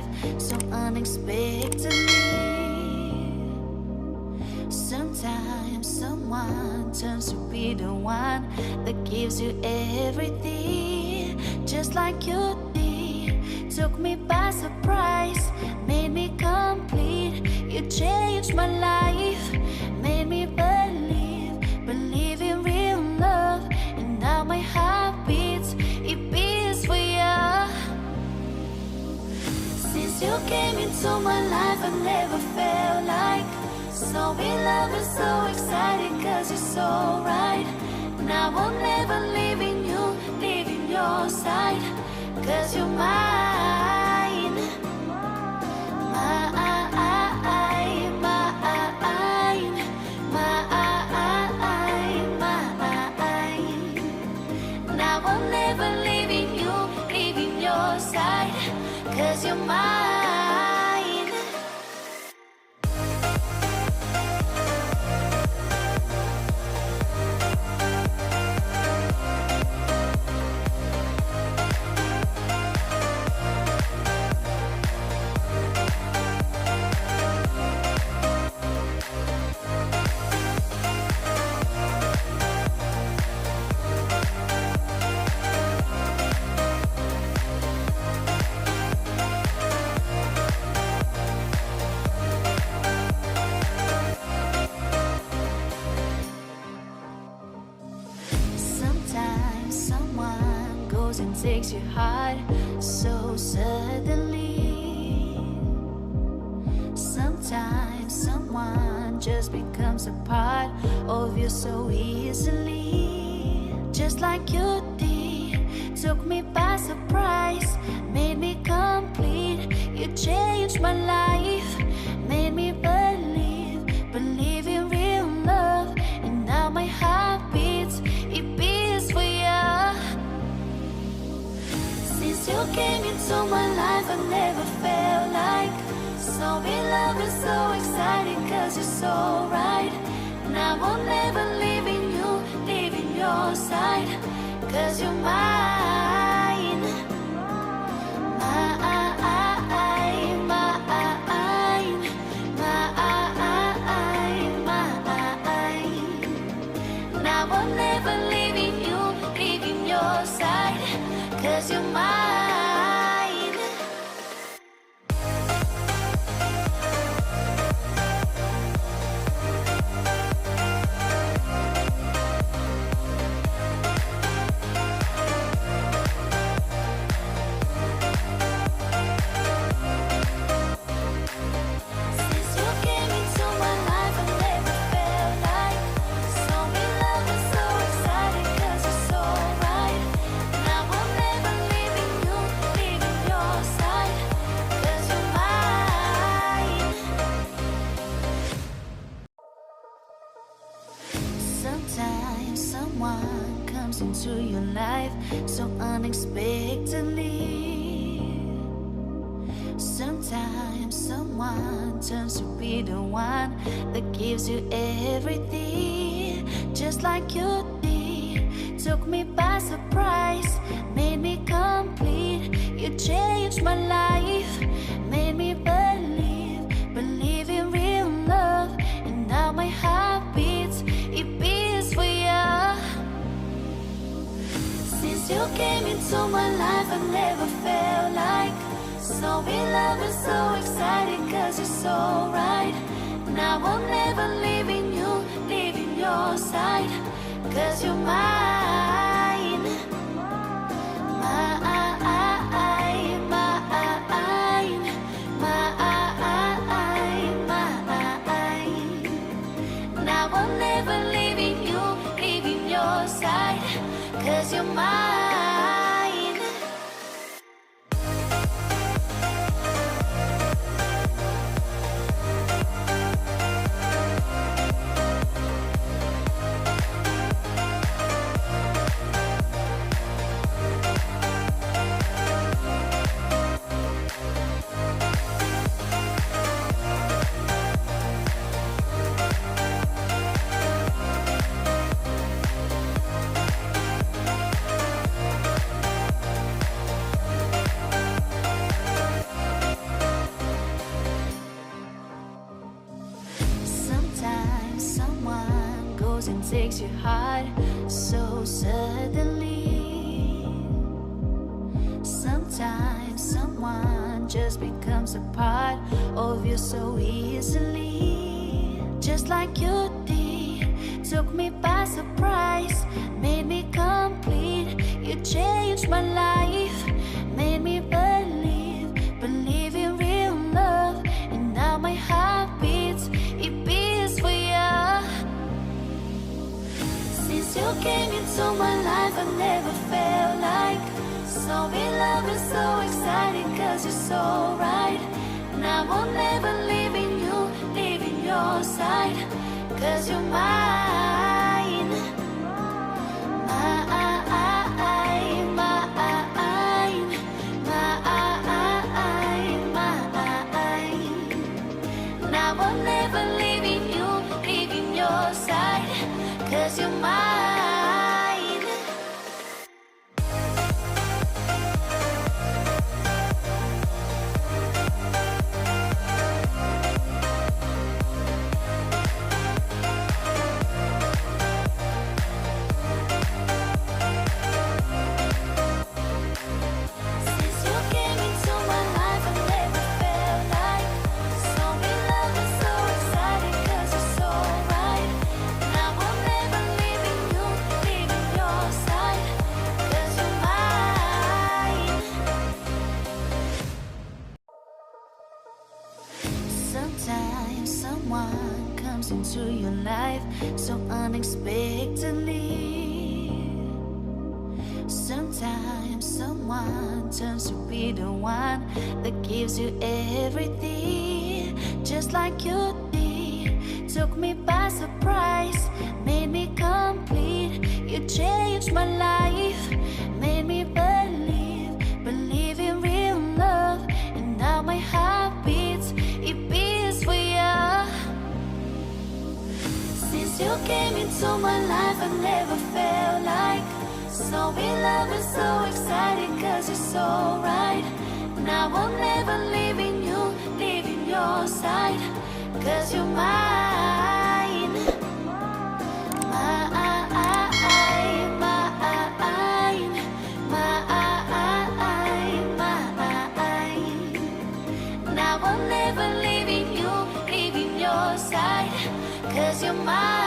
life so unexpectedly. Sometimes someone turns to be the one that gives you everything, just like you did. Took me by surprise, made me complete. You changed my life, made me believe in real love. And now my heart beats, it beats for you. Since you came into my life, I never felt like so in love and so excited, cause you're so right. Now I'll never leaving you, leaving your side, cause you're mine. Mine, mine, mine. Now I'll never leaving you, leaving your side, cause you're mine. And takes your heart so suddenly. Sometimes someone just becomes a part of you so easily, just like you did. Took me by surprise, made me complete. You changed my life, made me believe in real love. And now my heart beats, it beats for you. Since you came into my life, I never felt like so in love and so excited, cause you're so right. Now I'll never leaving you, leaving your side, cause you're mine. Mine, mine, mine. Now I'll never leaving you, leaving your side, cause you're mine. Since you came into my life, I never felt like so in love and so excited, cause you're so right. Now I'll never leaving you, leaving your side, cause you're mine. Sometimes someone comes into your life so unexpectedly. Sometimes someone turns to be the one that gives you everything, just like you did. Took me by surprise, made me complete. You changed my life, made me believe in real love. And now my heart beats, it beats for you. Since you came into my life, I never felt like so in love and so excited, cause you're so right. Now I'll never leaving you, leaving your side, cause you're mine. Mine, mine, mine. Now I'll never leaving you, leaving your side, cause you're mine. someone goes and takes your heart so suddenly. Sometimes someone just becomes a part of you so easily. Just like you did, took me by surprise, made me complete. You changed my life, made me believe in real love. And now my heart beats, it beats for you. Since you came into my life, I never felt like so in love and so excited, cause you're so right. Now I'll never leaving you, leaving your side, cause you're mine. Mine, mine, mine. Now I'm never leaving you, leaving your side, cause you're mine. Sometimes someone comes into your life so unexpectedly. Sometimes someone turns to be the one that gives you everything. Just like you did, took me by surprise, made me complete. You changed my life, made me believe in real love. And now my heart beats, it beats for you. Since you came into my life, I never felt like so in love and so excited, cause you're so right. Now I'll never leaving you, leaving your side, cause you're mine. Mine, mine, mine. Now I'm never leaving you, leaving your side, cause you're mine.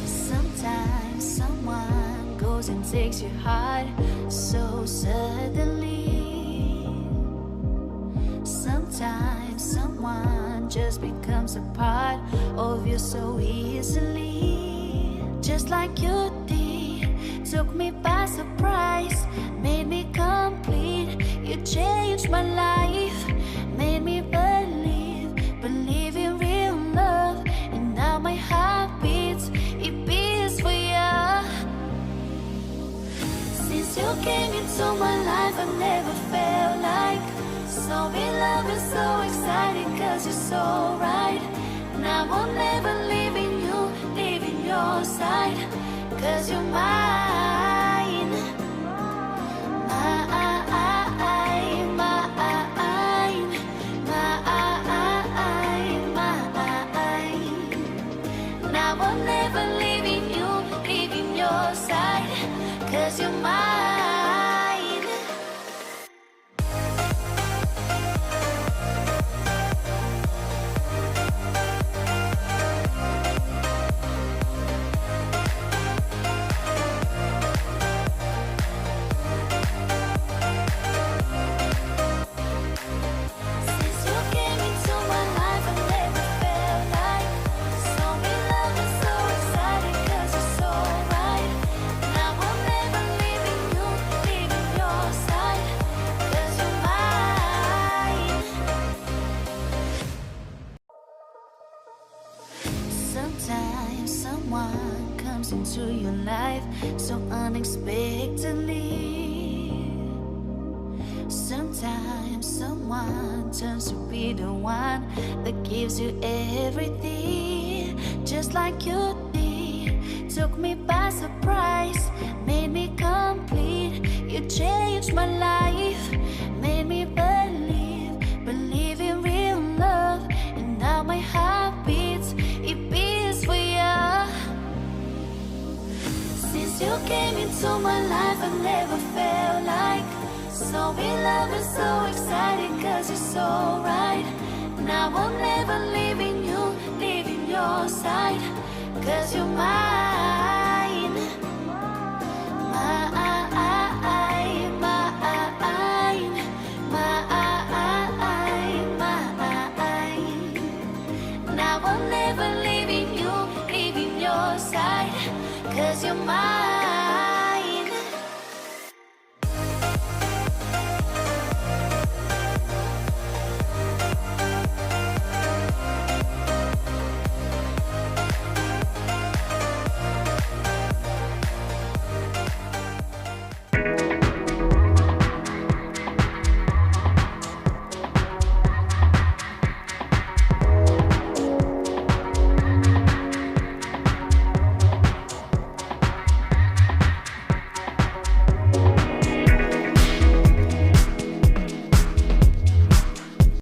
Sometimes someone goes and takes your heart so suddenly. Sometimes someone just becomes a part of you so easily. Just like you did, took me by surprise, made me complete. You changed my life, made me believe in real love. And now my heart beats, it beats for you. Since you came into my life, I never felt like so in love and so excited, cause you're so right. Now I'm never leaving you, leaving your side, cause you're mine. Mine, mine, mine. Now I'm never leaving you, leaving your side, cause you're mine. so unexpectedly. Sometimes someone turns to be the one that gives you everything, just like you did. Took me by surprise, made me complete. You changed my life, made me believe in real love. And now my heart beats, it beats for you. Since you came into my life, I never felt like so in love and so excited, cause you're so right. Now I'll never leaving you, leaving your side, cause you're mine.